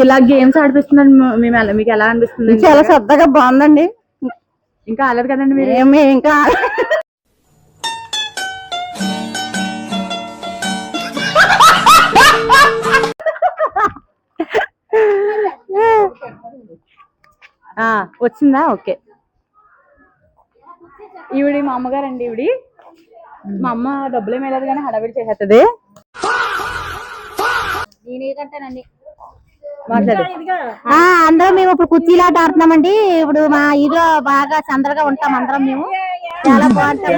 ఇలా గేమ్స్ ఆడిపిస్తున్నారు మీకు ఎలా అనిపిస్తుంది? చాలా శ్రద్ధగా బాగుందండి. ఇంకా ఆడలేదు కదండి మీరు? ఇంకా వచ్చిందా? ఓకే. ఈవిడి మా అమ్మగారు అండి. మా అమ్మ డబ్బులు ఏమేలేదు కానీ హడావిడి చేసేస్తుంది. అందరం మేము ఇప్పుడు కుర్చీలాట ఆడుతున్నామండి. ఇప్పుడు మా ఇదిలో బాగా సందడిగా ఉంటాం అందరం. మేము చాలా బాగుంటాం,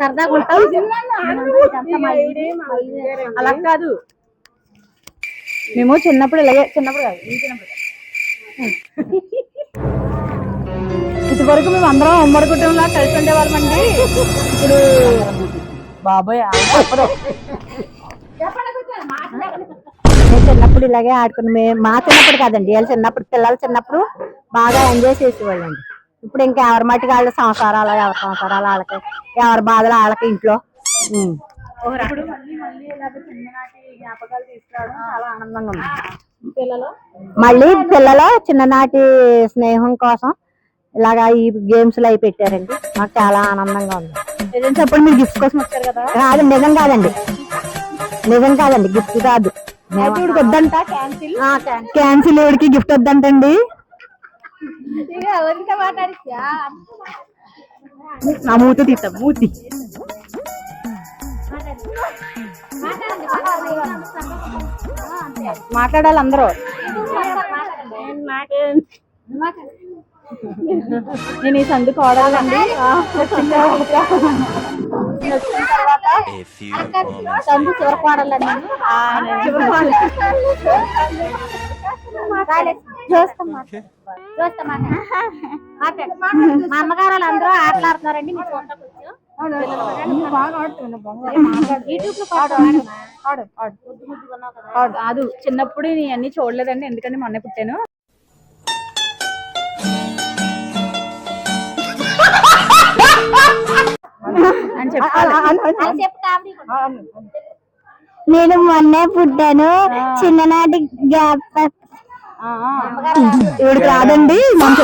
సరదాగా ఉంటాం. అలా కాదు, మేము చిన్నప్పుడు ఇలాగే, చిన్నప్పుడు కాదు ఇటువరకు మేము అందరం ఉమ్మడి కుటుంబంలా కలిసి ఉండేవాళ్ళమండి. ఇప్పుడు బాబాయ్ మేము చిన్నప్పుడు ఇలాగే ఆడుకుని, మా చిన్నప్పుడు కాదండి, వాళ్ళు చిన్నప్పుడు, పిల్లలు చిన్నప్పుడు బాగా ఎంజాయ్ చేసేవాళ్ళండి. ఇప్పుడు ఇంకా ఎవరి మట్టికి వాళ్ళ సంసారాలు, ఎవరి సంసారాలు వాళ్ళకి, ఎవరి బాధలు వాళ్ళకి ఇంట్లో. ఇప్పుడు మళ్ళీ ఇలాగ చిన్ననాటి జ్ఞాపకాలు తీసుకురావడం చాలా ఆనందంగా ఉంది. మళ్ళీ పిల్లలు చిన్ననాటి స్నేహం కోసం ఇలాగా ఈ గేమ్స్ అవి పెట్టారండి. మాకు చాలా ఆనందంగా ఉంది. అప్పుడు మీరు గిఫ్ట్స్ కోసం వచ్చారు కదా? కాదండి, నిజం కాదండి, గిఫ్ట్ కాదు. వద్దంట, క్యాన్సిల్ ఎవరికి గిఫ్ట్ వద్దంటండి. నా మూతి తీస్తాం, మూతి మాట్లాడాలి అందరూ. నేను ఈ సందు కోడాలండి. సందు చివరి కోడాలండి. మా అమ్మగారు అందరూ ఆటలాడుతున్నారండి. అది చిన్నప్పుడు నేను అన్ని చూడలేదండి, ఎందుకంటే మొన్న పుట్టాను. అని చెప్పాలి. నేను మొన్నే పుట్టాను. చిన్ననాటి రాదండి, మనం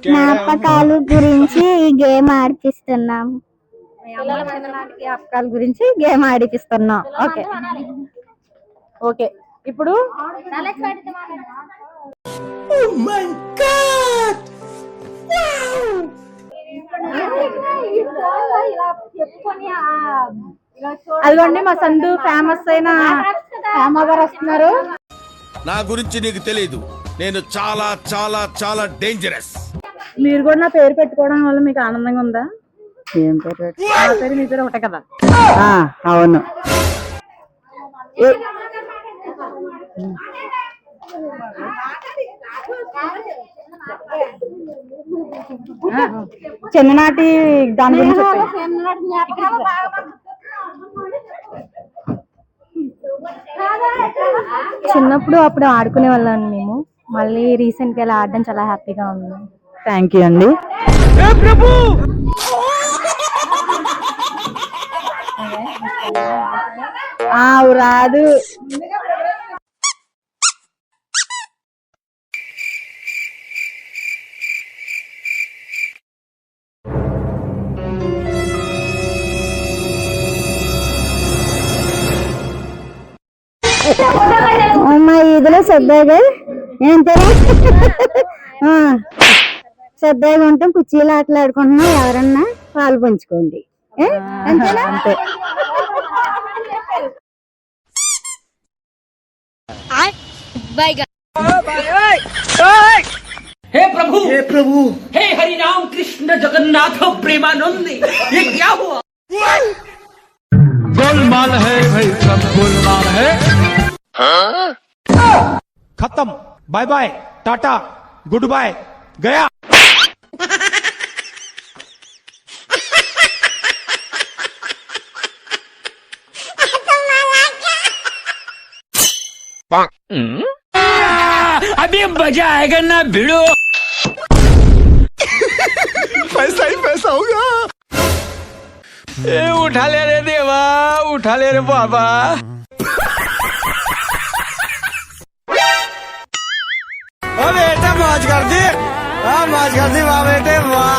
జ్ఞాపకాలు గురించి ఈ గేమ్ ఆడిపిస్తున్నాం. జ్ఞాపకాల గురించి గేమ్ ఆడిపిస్తున్నాం. Okay okay. ఇప్పుడు అదిగోండి మా సందు ఫేమస్ అయిన అమ్మగారు వస్తున్నారు. నా గురించి నీకు తెలీదు, నేను చాలా చాలా చాలా డేంజరస్. మీరు కూడా నా పేరు పెట్టుకోవడం వల్ల మీకు ఆనందంగా ఉందా? ఏం పేరు? నా పేరు మీ పేరు ఒకటే కదా? అవును. చిన్ననాటి దాని గురించి చిన్నప్పుడు అప్పుడు ఆడుకునే వాళ్ళం మేము. మళ్ళీ రీసెంట్ గా ఇలా ఆడడం చాలా హ్యాపీగా ఉంది. థ్యాంక్ యూ అండి. రాదు. మా ఇదిలో శ్రద్ధగా ఏంటంటే శ్రద్ధగా ఉంటాం. కుర్చీలు ఆటలు ఆడుకుంటున్నాం. ఎవరన్నా పాలు పంచుకోండి. అంతేనా? అంతే. हे प्रभु हे हरि राम कृष्ण जगन्नाथ प्रेमानंद, ये क्या हुआ? गोलमाल है भाई, सब गोलमाल है। खत्म, bye bye, tata, goodbye, गया। अभी मजा आएगा ना भिड़ो। पैसा ही पैसा होगा। उठा ले रे देवा। उठा ले रे बाबा। बेटा मौज कर दी, मौज कर दी वाह बेटे वाह।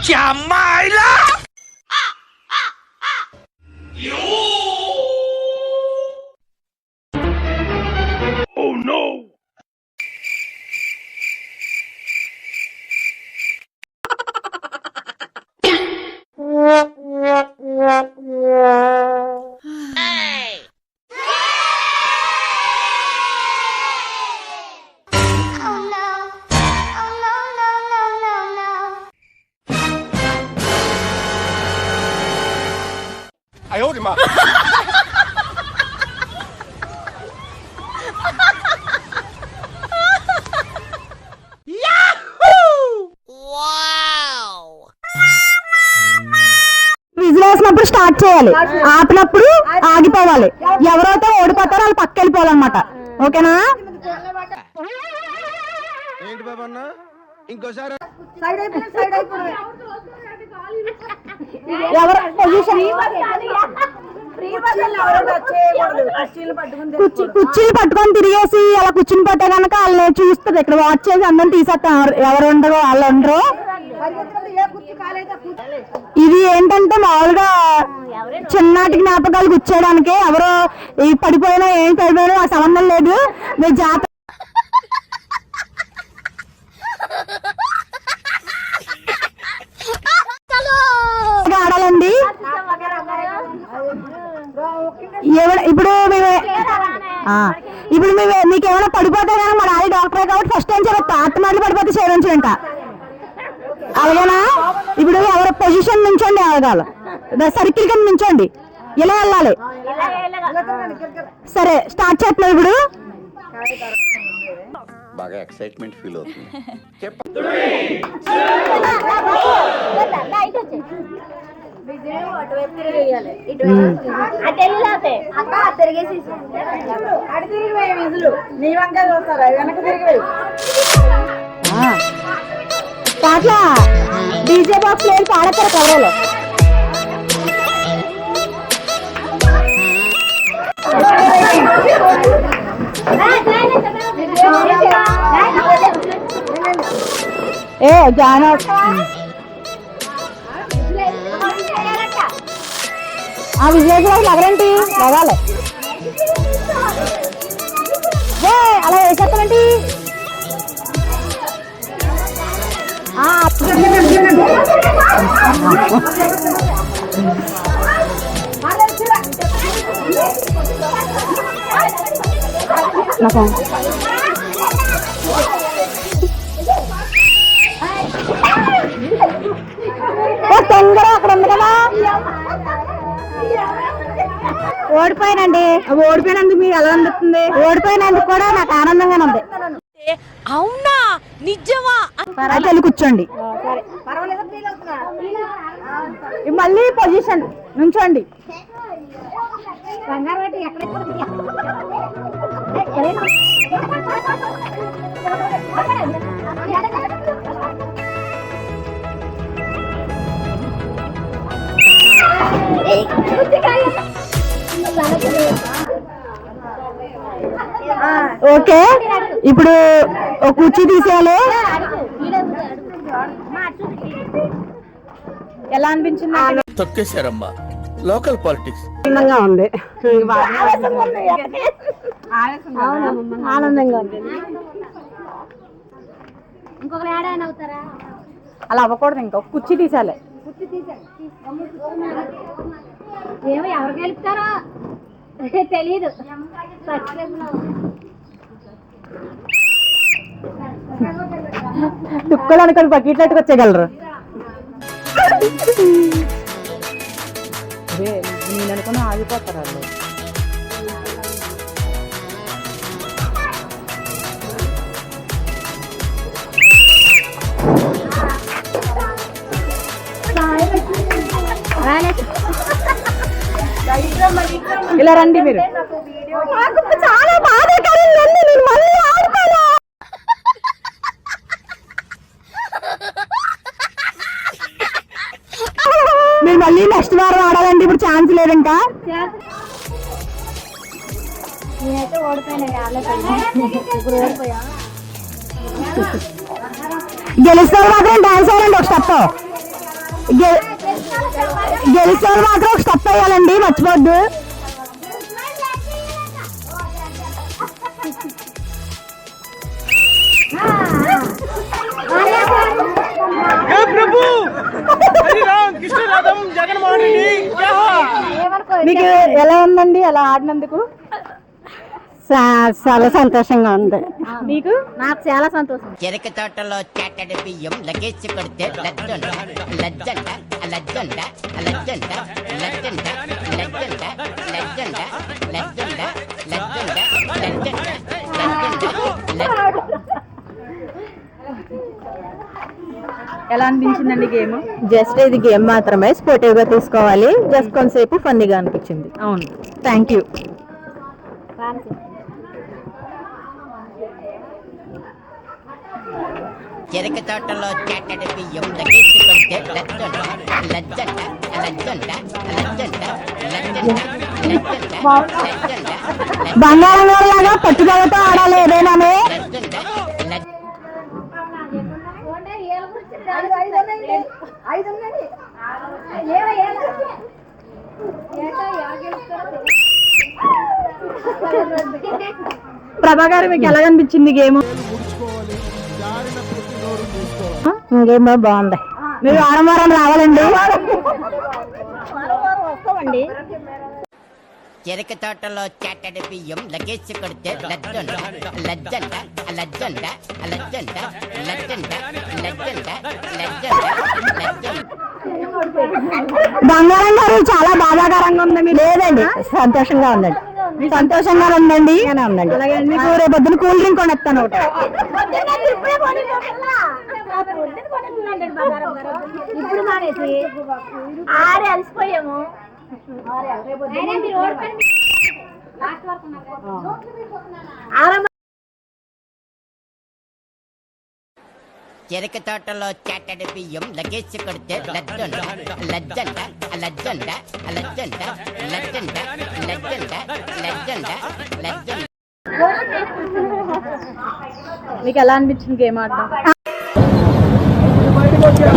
क्या माइला Oh no!哎呦我的妈！ విజిల్ వేసినప్పుడు స్టార్ట్ చేయాలి, ఆపినప్పుడు ఆగిపోవాలి. ఎవరైతే ఓడిపోతారో వాళ్ళు పక్క వెళ్ళిపోవాలన్నమాట. ఓకేనా? ఏంటి బాబా అన్న ఇంకోసారి ఎవరు పొజిషన్ కుర్చీలు పట్టుకొని తిరిగేసి అలా కూర్చుని పోతే కనుక వాళ్ళు చూస్తారు. ఇక్కడ వాచ్ చేసి అందరం తీసేస్తాం. ఎవరు ఉండరు వాళ్ళు ఉండరు. ఇది ఏంటంటే మామూలుగా చిన్ననాటి జ్ఞాపకాలు గుచ్చేయడానికి. ఎవరో ఈ పడిపోయినా ఏం పడిపోయినా ఆ సంబంధం లేదు. మీరు జాతర ఆడాలండి. ఇప్పుడు మీకు ఏమైనా పడిపోతే కానీ మా డాడీ డాక్టరే కాబట్టి ఫస్ట్ టైం చెప్తా. ఆత్మహత్య పడిపోతే చేయించంట. అలాగేనా? ఇప్పుడు ఎవరి పొజిషన్ నుంచోండి, అవగాలి సర్కిల్ కింద నుంచోండి. ఇలా వెళ్ళాలి. సరే స్టార్ట్ చేస్తున్నాం ఇప్పుడు. బాగా ఎక్సైట్మెంట్ ఫీల్ అవుతుంది. పాటల డీజే బాక్స్ లేదు, పాడతారు కవరలో. ఏ జాన ఆ విజయవాడ లగరండి లగాలి. అలా వేసేస్తానండి. తొందర అక్కడ ఉంది కదా. ఓడిపోయినండి. ఓడిపోయినందుకు మీకు ఎలా అనిపిస్తుంది? ఓడిపోయినందుకు కూడా నాకు ఆనందంగానే ఉంది. అవునా నిజమా? అయితే కూర్చోండి. మళ్ళీ పొజిషన్ నుంచోండి. ఓకే ఇప్పుడు ఒక కుర్చీ తీసేయాలి. ఎలా అనిపించింది? తొక్కేశారమ్మా లోకల్ పాలిటిక్స్. ఆనందంగా ఉంది. ఆనందంగా ఉంది. అలా అవ్వకూడదు. ఇంకొక కుర్చీ తీసేయాలి. ఏమో ఎవరు గెలుపుతారో తెలీదు. తుక్కలు అనుకోని బకెట్లట్టుకు వచ్చేయగలరు. నేను అనుకుని ఆగిపోతారు వాళ్ళు. ఇలా రండి మీరు. చాలా బాధాకరంగా ఉంది. నేను మళ్ళీ ఆడుకోను. మీరు మళ్ళీ నెక్స్ట్ వారం ఆడాలంటే ఇప్పుడు ఛాన్స్ లేదు ఇంకా. నేనైతే ఓడిపోయినా ఇప్పుడు ఓడిపోయా. గెలిస్తే మాత్రం డాన్స్ వేయాలండి ఒక స్టెప్. గెలిస్తే మాత్రం ఒక స్టెప్ వేయాలండి, మర్చిపోద్దు. మీకు ఎలా ఉందండి అలా ఆడినందుకు? చాలా సంతోషంగా ఉంది. మీకు? నాకు చాలా సంతోషం. చెరుకు తోటలో చాటడి బియ్యం లగేసి కొడితే లజ్జంట లజ్జంట లజ్జంట లజ్జంట లజ్జంట లజ్జంట లజ్జంట లజ్జంట లజ్జంట లజ్జంట లజ్జంట. ఎలా అనిపించిందండి గేమ్? జస్ట్ ఇది గేమ్ మాత్రమే, స్పోర్టివ్ గా తీసుకోవాలి. జస్ట్ కొంతసేపు ఫన్నీగా అనిపించింది. అవును, థ్యాంక్ యూ. చెరుకు తోటలో చాటడి బియ్యం లగేసి కొడితే లజ్జంట లజ్జంట లజ్జంట లజ్జంట లజ్జంట లజ్జంట లజ్జంట బంగారం లాగా పట్టుదలతో ఆడాలి ఏదైనా. లజ్జంట లజ్జంట. ప్రభాకర్ మీకు ఎలా అనిపించింది గేమ్? గేమ్ బాగుంది. మీరు వారం వారం రావాలండి. వస్తామండి. చెరుకు తోటలో చాటడి బియ్యం లగేసి కొడితే లజ్జంట లజ్జంట లజ్జంట లజ్జంట లజ్జంట లజ్జంట లజ్జంట లజ్జంట. బంగారం గారు చాలా బాధాకరంగా ఉంది. మీరు లేదండి, సంతోషంగా ఉందండి. సంతోషంగా ఉందండి ఉందండి. మీకు రేపు పొద్దున కూల్ డ్రింక్ కొనేస్తాను ఒకటి. ఇప్పుడు మానేసి ఆడే అలసిపోయాము. చెరుకు తోటలో చాటడి బియ్యం లగేసి కొడితే లజ్జంట లజ్జంట లజ్జంట లజ్జంట లజ్జంట లజ్జంట లజ్జంట లజ్జంట. మీకు ఎలా అనిపించింది గేమ్ ఆడడం?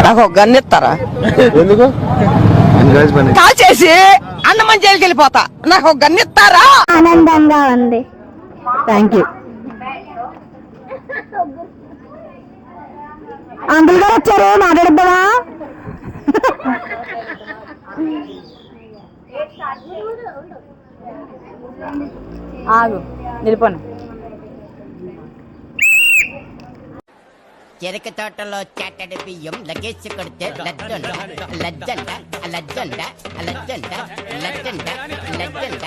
నాకు ఒక గన్ ఇస్తారా? ఎందుకు కాల్ చేసి అన్నమని జైలుకి వెళ్ళిపోతా. నాకు ఒక గన్ ఇస్తారా? ఆనందంగా ఉంది. Thank you. అంకుల్ గారు వచ్చారు, మాట్లాడద్దామా? ఆగు, నిలిపోను. చెరుకు తోటలో చాటడి బియ్యం లగేసి కొడితే లజ్జంట లజ్జంట లజ్జంట లజ్జంట లజ్జంట లజ్జంట.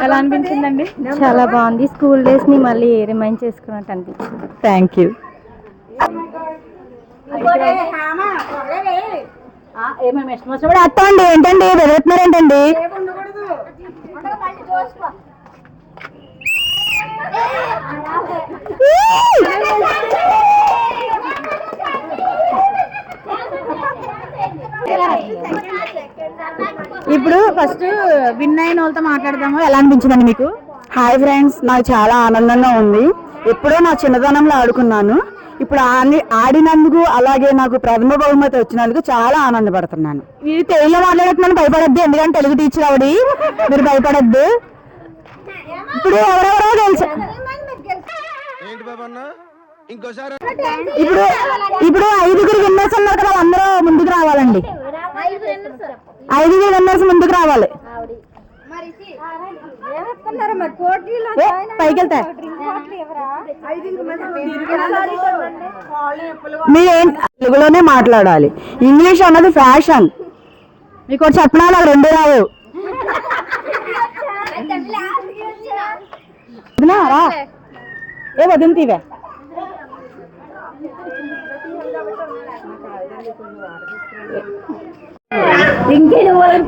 ఎలా అనిపించిందండి? చాలా బాగుంది. స్కూల్ డేస్ ని మళ్ళీ రిమైండ్ చేసుకున్నట్టు అనిపించింది. Thank you. ఏమేమి ఇష్టం వచ్చినప్పుడు అత్తండి ఏంటండి బెదురుతున్నారు ఏంటండి? ఇప్పుడు ఫస్ట్ విన్ అయిన వాళ్ళతో మాట్లాడదాము. ఎలా అనిపించిందండి మీకు? హాయ్ ఫ్రెండ్స్, నాకు చాలా ఆనందంగా ఉంది. ఎప్పుడో నా చిన్నతనంలో ఆడుకున్నాను. ఇప్పుడు ఆడినందుకు అలాగే నాకు ప్రథమ బహుమతి వచ్చినందుకు చాలా ఆనందపడుతున్నాను. మీరు తెలుగులో మాట్లాడుతున్నాను, భయపడద్దు. ఎందుకంటే తెలుగు టీచర్ ఆవిడి, మీరు భయపడద్దు. ఇప్పుడు ఎవరెవరో తెలుసు. ఇప్పుడు ఇప్పుడు 5గురు విన్నర్స్ ఉన్నారు కదా, వాళ్ళందరూ ముందుకు రావాలండి. 5గురు విన్నర్స్ ముందుకు రావాలి. పైకి వెళ్తా. మీరేం తెలుగులోనే మాట్లాడాలి. ఇంగ్లీష్ అన్నది ఫ్యాషన్. మీకు ఒకటి చెప్పినా నాకు 2 రావు. రా ఏ వదింతివే.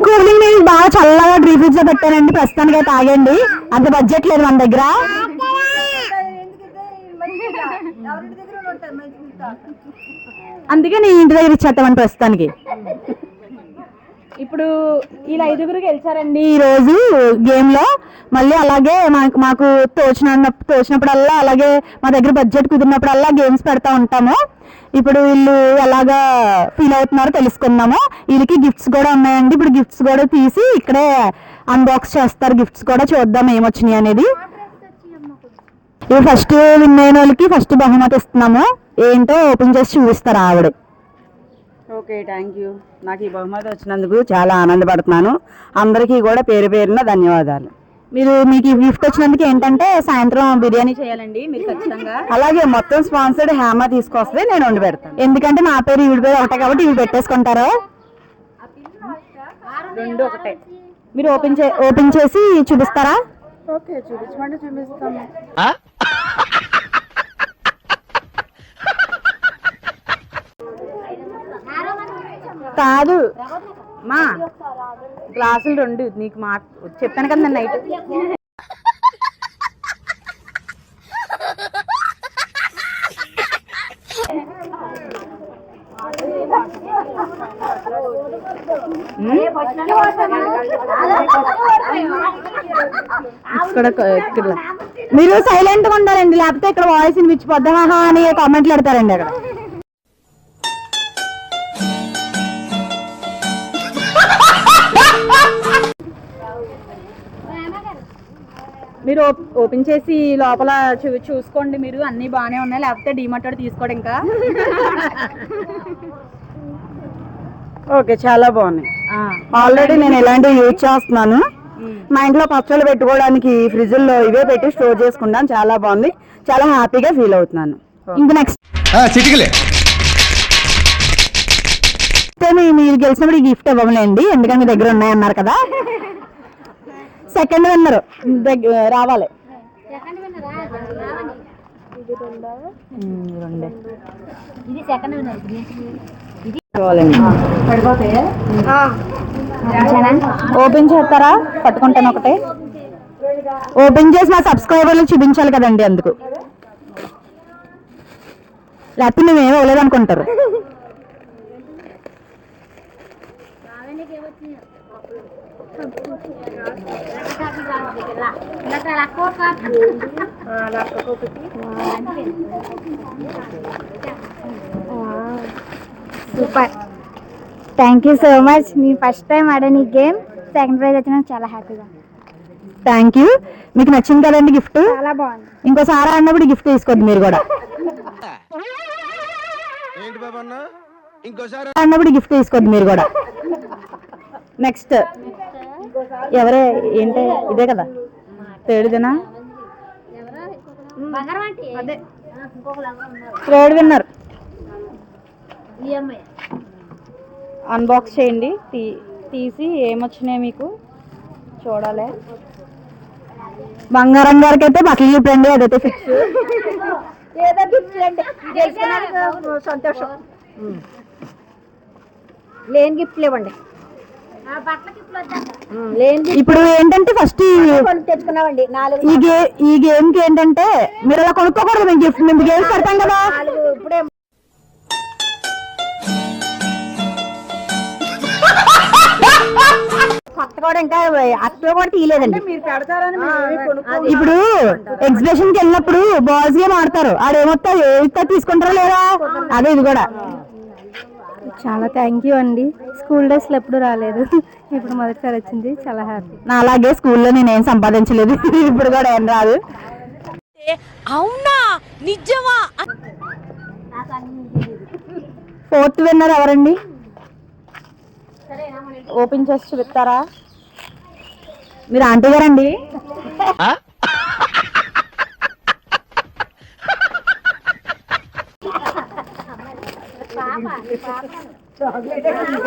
కూలింగ్ నీళ్ళు బాగా చల్లగా డ్రీ ఫ్రిడ్జ్ లో పెట్టానండి. ప్రస్తుతానికి అయితే తాగండి, అంత బడ్జెట్ లేదు మన దగ్గర. అందుకే నీ ఇంటి దగ్గర ఇచ్చేస్తామని ప్రస్తుతానికి. ఇప్పుడు వీళ్ళు 5గురు గెలిచారండి ఈ రోజు గేమ్ లో. మళ్ళీ అలాగే మాకు తోచినప్పుడల్లా, అలాగే మా దగ్గర బడ్జెట్ కుదిరినప్పుడల్లా గేమ్స్ పెడతా ఉంటాము. ఇప్పుడు వీళ్ళు ఎలాగా ఫీల్ అవుతున్నారో తెలుసుకుందాము. వీళ్ళకి గిఫ్ట్స్ కూడా ఉన్నాయండి. ఇప్పుడు గిఫ్ట్స్ కూడా తీసి ఇక్కడే అన్బాక్స్ చేస్తారు. గిఫ్ట్స్ కూడా చూద్దాం ఏమొచ్చినాయి అనేది. ఇప్పుడు ఫస్ట్ విన్ అయిన వాళ్ళకి ఫస్ట్ బహుమతి ఇస్తున్నాము. ఏంటో ఓపెన్ చేసి చూపిస్తారు ఆవిడ. Okay, thank you. నాకు ఈ బహుమతి వచ్చినందుకు చాలా ఆనందపడుతున్నాను. అందరికీ కూడా పేరు పేరున ధన్యవాదాలు. మీకు ఈ గిఫ్ట్ వచ్చినందుకు ఏంటంటే సాయంత్రం బిర్యానీ చేయాలండి మీరు ఖచ్చితంగా. అలాగే మొత్తం స్పాన్సర్డ్ హేమ తీసుకొస్తే నేను వండి పెడతాను. ఎందుకంటే నా పేరు ఈవిడ పేరు ఒకటే కాబట్టి ఇవి పెట్టేసుకుంటారు. రెండు ఒకటే. మీరు ఓపెన్ చేసి చూపిస్తారా? ఓకే, చూపించమంటే చూపిస్తాను. కాదు మా గ్లాసులు 2 నీకు చెప్పాను కదా నైట్. మీరు సైలెంట్ గా ఉండాలండి, లేకపోతే ఇక్కడ వాయిస్ వినిపించిపోద్దాం అని కామెంట్లు పెడతారండి అక్కడ. మీరు ఓపెన్ చేసి లోపల చూసుకోండి. మీరు అన్ని బాగానే ఉన్నాయి, లేకపోతే డిమార్ట్ తీసుకోండి. ఇంకా ఓకే, చాలా బాగున్నాయి. ఆల్రెడీ నేను ఇలాంటివి యూజ్ చేస్తున్నాను. మా ఇంట్లో పచ్చళ్ళు పెట్టుకోవడానికి ఫ్రిడ్జ్లో ఇవే పెట్టి స్టోర్ చేసుకుంటాను. చాలా బాగుంది, చాలా హ్యాపీగా ఫీల్ అవుతున్నాను. ఇంకా నెక్స్ట్ చిటికలే మీరు గెలిచినప్పుడు ఈ గిఫ్ట్ ఇవ్వలేండి, ఎందుకంటే మీ దగ్గర ఉన్నాయన్నారు కదా. సెకండ్ విన్నర్ రావాలి. ఓపెన్ చేస్తారా? పట్టుకుంటాను ఒకటే. ఓపెన్ చేసి మా సబ్స్క్రైబర్లకు చూపించాలి కదండి, అందుకు. లేకపోతే మేము ఏమీ ఇవ్వలేదనుకుంటారు. Super, thank you so much. నేను ఫస్ట్ టైం ఆడాను ఈ గేమ్, సెకండ్ ప్రైజ్ వచ్చినందుకు చాలా హ్యాపీగా. Thank you. మీకు నచ్చింది కదండి గిఫ్ట్? చాలా బాగుంది. ఇంకోసారి ఆడినప్పుడు గిఫ్ట్ తీసుకోండి మీరు కూడా. అన్నప్పుడు గిఫ్ట్ తీసుకోండి మీరు కూడా. నెక్స్ట్ ఎవరే ఏంటి? ఇదే కదా థర్డ్దేనా? Third winner. అన్బాక్స్ చేయండి, తీసి ఏమొచ్చినాయి మీకు చూడాలి. బంగారం గారికి అయితే బట్టలు చూపండి, అదైతే ఫిక్స్. ఏదో గిఫ్ట్ సంతోషం. లేని గిఫ్ట్లు ఇవ్వండి. ఇప్పుడు ఏంటంటే ఫస్ట్ తెచ్చుకున్నామండి ఈ గేమ్ కి ఏంటంటే మీరు అలా కొనుక్కోకూడదు. మేము గిఫ్ట్ మేము గేమ్స్ పెడతాం కదా. ఇప్పుడే కొత్త కూడా ఇంకా అక్కడ కూడా తీయలేదండి. ఇప్పుడు ఎగ్జిబిషన్ కి వెళ్ళినప్పుడు బాయ్స్ గేమ్ ఆడతారు. ఆడేమొత్తా ఏ తీసుకుంటారో లేదా, అదే ఇది కూడా. చాలా థ్యాంక్ యూ అండి. స్కూల్ డేస్ లో ఎప్పుడు రాలేదు, ఇప్పుడు మొదటిసారి వచ్చింది, చాలా హ్యాపీ. నా అలాగే స్కూల్లో నేనేం సంపాదించలేదు, ఇప్పుడు కూడా ఏం రాదు. అవునా నిజమా? ఫోర్త్ విన్నర్ ఎవరండి? ఓపెన్ చేసి చూపిస్తారా? మీరు ఆంటీ గారండి?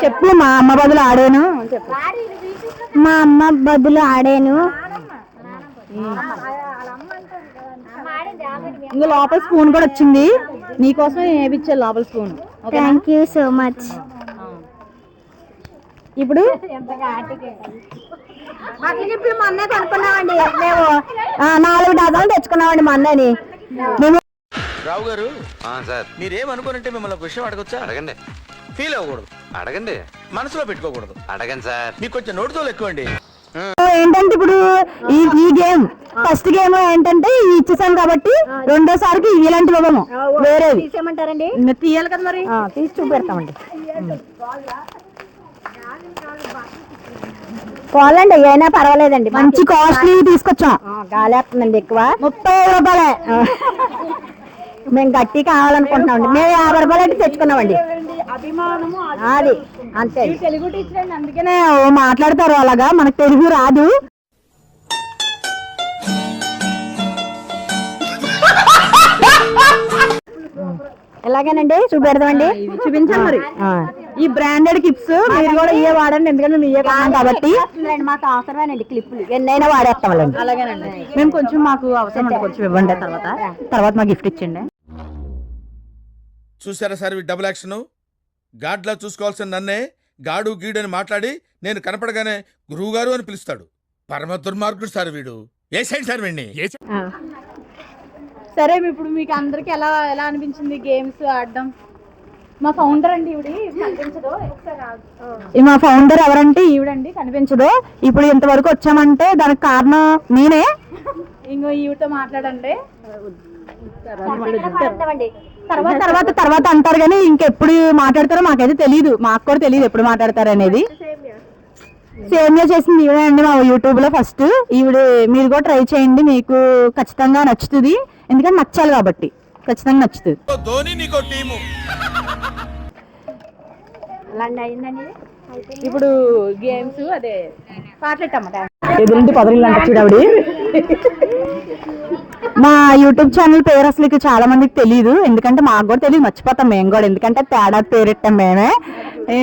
చెప్పు. మా అమ్మ బదులు ఆడాను చెప్పు. మా అమ్మ బదులు ఆడాను. ఇంకా లోపల స్పూన్ కూడా వచ్చింది నీకోసం. ఏమిచ్చారు లోపల spoon? Thank you so much. ఇప్పుడు మొన్న కొనుక్కున్నామండి మేము 4 డజన్లు తెచ్చుకున్నామండి మొన్నని. మేము రావు గారు సార్ మీరేమనుకోనంటే మిమ్మల్ని ఒక విషయం అడగొచ్చా? అడగండి. ఫీల్ అవ్వకూడదు, అడగండి. మనసులో పెట్టుకోకూడదు. అడగండి సార్. మీకు కొంచెం నోటితో ఎక్కువ అండి. ఏంటంటే ఇప్పుడు ఈ గేమ్ ఫస్ట్ గేమ్ ఏంటంటే ఇచ్చేసాం కాబట్టి రెండోసారికి ఇలాంటివి ఇవ్వము, వేరేవి తీసేయమంటారండి? తీయాలి కదా మరి. తీసి చూపెడతామండి. పోలండి అయినా పర్వాలేదండి, మంచి కాస్ట్లీ తీసుకొచ్చాం. గాలేస్తుందండి ఎక్కువ. 30 రూపాయలే. మేము గట్టి కావాలనుకుంటున్నామండి. మేము 50 రూపాయలు అయితే తెచ్చుకున్నామండి. అభిమానము అది అంతే. తెలుగు టీచర్ అండి, అందుకనే మాట్లాడతారు అలాగా, మనకు తెలుగు రాదు. ఎలాగేనండి చూపెడదామండి. చూపించండి మరి. ఈ బ్రాండెడ్ క్లిప్స్ మీరు కూడా ఇవే వాడండి, ఎందుకంటే మేము ఇవే కొన్నాం కాబట్టి. మాకు అవసరమేనండి క్లిప్పులు, ఎన్నైనా వాడేస్తామండి. అలాగేనండి. మేము కొంచెం మాకు అవసరం ఉంటే కొంచెం ఇవ్వండి, తర్వాత మాకు గిఫ్ట్ ఇచ్చండి. చూసారా సార్ ఈ డబుల్ యాక్షన్? గాడ్లా చూసుకోవాల్సిన నన్నే గాడు గీడు అని మాట్లాడి నేను కనపడగానే గురువు గారు అని పిలుస్తాడు. పరమ దుర్మార్గుడు సార్ వీడు. ఏ సైడ్ సార్ వీడిని? సరే ఇప్పుడు మీకు అందరికి ఎలా ఎలా అనిపించింది గేమ్స్ ఆడడం? మా ఫౌండర్ అండి, ఈవిడ కనిపించదు. మా ఫౌండర్ ఎవరంటే ఈవిడండి కనిపించదు. ఇప్పుడు ఇంతవరకు వచ్చామంటే దానికి కారణం నేనే. ఇంకో ఈవిడతో మాట్లాడండి. తర్వాత అంటారు కానీ ఇంకెప్పుడు మాట్లాడతారో మాకైతే తెలియదు. మాకు కూడా తెలియదు ఎప్పుడు మాట్లాడతారు అనేది. సేమియా చేసింది ఈవిడే అండి మా యూట్యూబ్ లో ఫస్ట్. ఈవిడ మీరు కూడా ట్రై చేయండి, మీకు ఖచ్చితంగా నచ్చుతుంది. ఎందుకంటే నచ్చాలి కాబట్టి ఖచ్చితంగా నచ్చుతుంది. ఇప్పుడు గేమ్స్ అదే పాటలెట్టమాట ఎదురింటి పదరిల్లు అంట చూడవిడి. మా యూట్యూబ్ ఛానల్ పేరు అసలు చాలా మందికి తెలియదు, ఎందుకంటే మాకు కూడా తెలియదు, మర్చిపోతాం మేము కూడా. ఎందుకంటే తేడా పేరెట్టాం మేమే.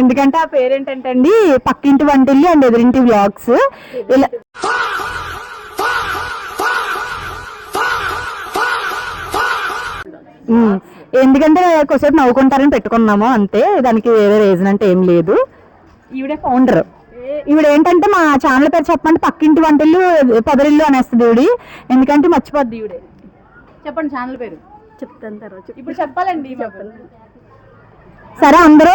ఎందుకంటే ఆ పేరేంటంటే అండి పక్కింటి వంటిల్లు అండ్ ఎదురింటి వ్లాగ్స్. ఇలా ఎందుకంటే కొద్దిసేపు నవ్వుకుంటారని పెట్టుకున్నాము అంతే, దానికి వేరే రీజన్ అంటే ఏం లేదు. ఈవిడే ఫౌండర్. ఈవిడ ఏంటంటే మా ఛానల్ పేరు చెప్పండి, పక్కింటి వంటిల్లు పొదరిల్లు అనేస్తుంది ఈవిడ, ఎందుకంటే మర్చిపోద్ది ఈవిడే. చెప్పండి ఛానల్ పేరు. చెప్తాను తర్వాత. ఇప్పుడు చెప్పాలండి. సరే అందరూ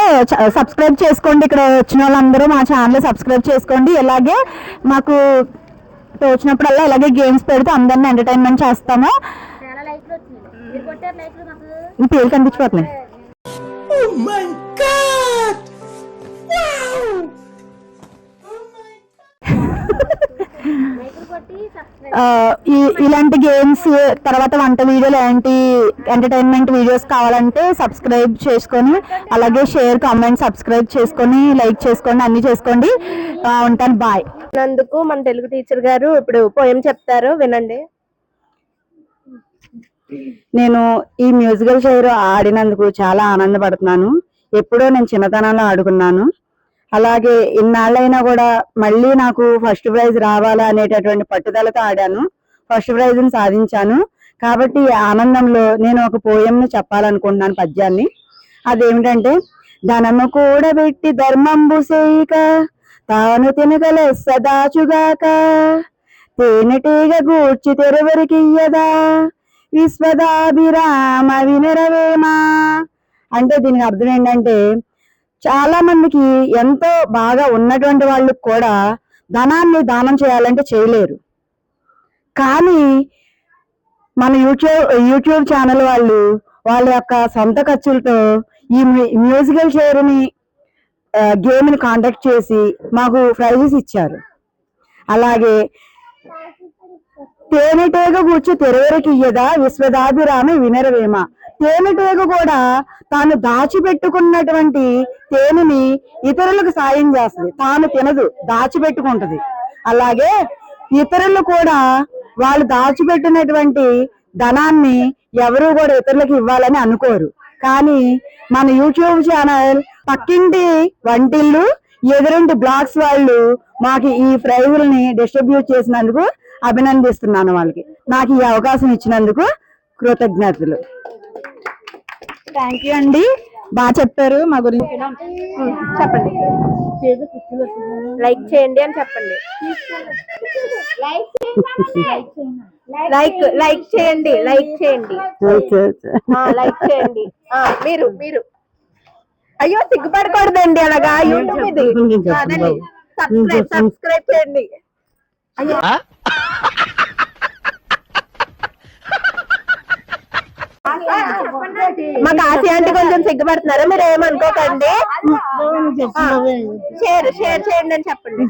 సబ్స్క్రైబ్ చేసుకోండి. ఇక్కడ వచ్చిన వాళ్ళందరూ మా ఛానల్ సబ్స్క్రైబ్ చేసుకోండి. ఇలాగే మాకు వచ్చినప్పుడల్లా ఇలాగే గేమ్స్ పెడితే అందరిని ఎంటర్టైన్మెంట్ చేస్తాము. ఈ పేరు కనిపించిపోతున్నాయి. ఇలాంటి గేమ్స్ తర్వాత వంట వీడియోలు ఇలాంటి ఎంటర్టైన్మెంట్ వీడియోస్ కావాలంటే సబ్స్క్రైబ్ చేసుకొని అలాగే షేర్ కామెంట్ సబ్స్క్రైబ్ చేసుకొని లైక్ చేసుకోండి, అన్ని చేసుకోండి. ఉంటాను, బాయ్. నందుకు మన తెలుగు టీచర్ గారు ఇప్పుడు పోయం చెప్తారు, వినండి. నేను ఈ మ్యూజికల్ చైర్ ఆడినందుకు చాలా ఆనందపడుతున్నాను. ఎప్పుడో నేను చిన్నతనంలో ఆడుకున్నాను. అలాగే ఇన్నాళ్ళైనా కూడా మళ్ళీ నాకు ఫస్ట్ ప్రైజ్ రావాలా అనేటటువంటి పట్టుదలతో ఆడాను. ఫస్ట్ ప్రైజ్ని సాధించాను. కాబట్టి ఈ ఆనందంలో నేను ఒక పోయంను చెప్పాలనుకుంటున్నాను, పద్యాన్ని. అదేమిటంటే, ధనము కూడబెట్టి ధర్మంబు సేయిక తాను తినగల సదాచుగాక తేనెటీగ గూర్చి తెరవరికియ్యదా విశ్వదాభిరామ వినరవేమా. అంటే దీనికి అర్థం ఏంటంటే, చాలా మందికి ఎంతో బాగా ఉన్నటువంటి వాళ్ళు కూడా ధనాన్ని దానం చేయాలంటే చేయలేరు. కానీ మన యూట్యూబ్ ఛానల్ వాళ్ళు వాళ్ళ యొక్క సొంత ఖర్చులతో ఈ మ్యూజికల్ చైర్ని గేమ్ని కాంటాక్ట్ చేసి మాకు ప్రైజెస్ ఇచ్చారు. అలాగే తేనెటీగ కూర్చు తెరవరికి ఇయ్యదా విశ్వదాభిరామ వినరవేమ. తేనెటీగ కూడా తాను దాచిపెట్టుకున్నటువంటి తేనెని ఇతరులకు సాయం చేస్తుంది, తాను తినదు, దాచిపెట్టుకుంటది. అలాగే ఇతరులు కూడా వాళ్ళు దాచిపెట్టినటువంటి ధనాన్ని ఎవరు కూడా ఇతరులకు ఇవ్వాలని అనుకోరు. కానీ మన యూట్యూబ్ ఛానల్ పక్కింటి వంటిల్లు ఎదురింటి బ్లాగ్స్ వాళ్ళు మాకు ఈ ప్రైజుల్ని డిస్ట్రిబ్యూట్ చేసినందుకు అభినందిస్తున్నాను. వాళ్ళకి నాకు ఈ అవకాశం ఇచ్చినందుకు కృతజ్ఞతలు. థ్యాంక్ యూ అండి, బాగా చెప్పారు మా గురించి. చెప్పండి, లైక్ చేయండి అని చెప్పండి. లైక్ చేయండి లైక్ చేయండి లైక్ చేయండి మీరు అయ్యో సిగ్గుపడకూడదండి అలాగా యూట్యూబ్ ఇది సబ్స్క్రైబ్ చేయండి అయ్యో మా కాశీ అంటే కొంచెం సిగ్గుపడుతున్నారా మీరు ఏమనుకోకండి షేర్ చేయండి అని చెప్పండి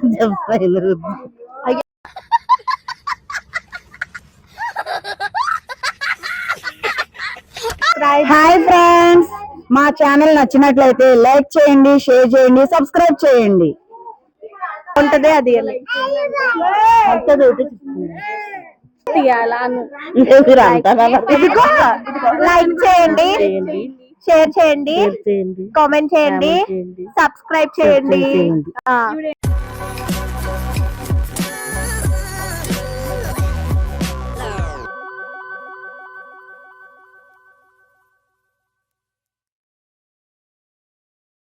హాయ్ ఫ్రెండ్స్, మా ఛానల్ నచ్చినట్లయితే లైక్ చేయండి, షేర్ చేయండి, సబ్స్క్రైబ్ చేయండి. ఉంటది అది లైక్ చేయండి, షేర్ చేయండి, కామెంట్ చేయండి, సబ్స్క్రైబ్ చేయండి.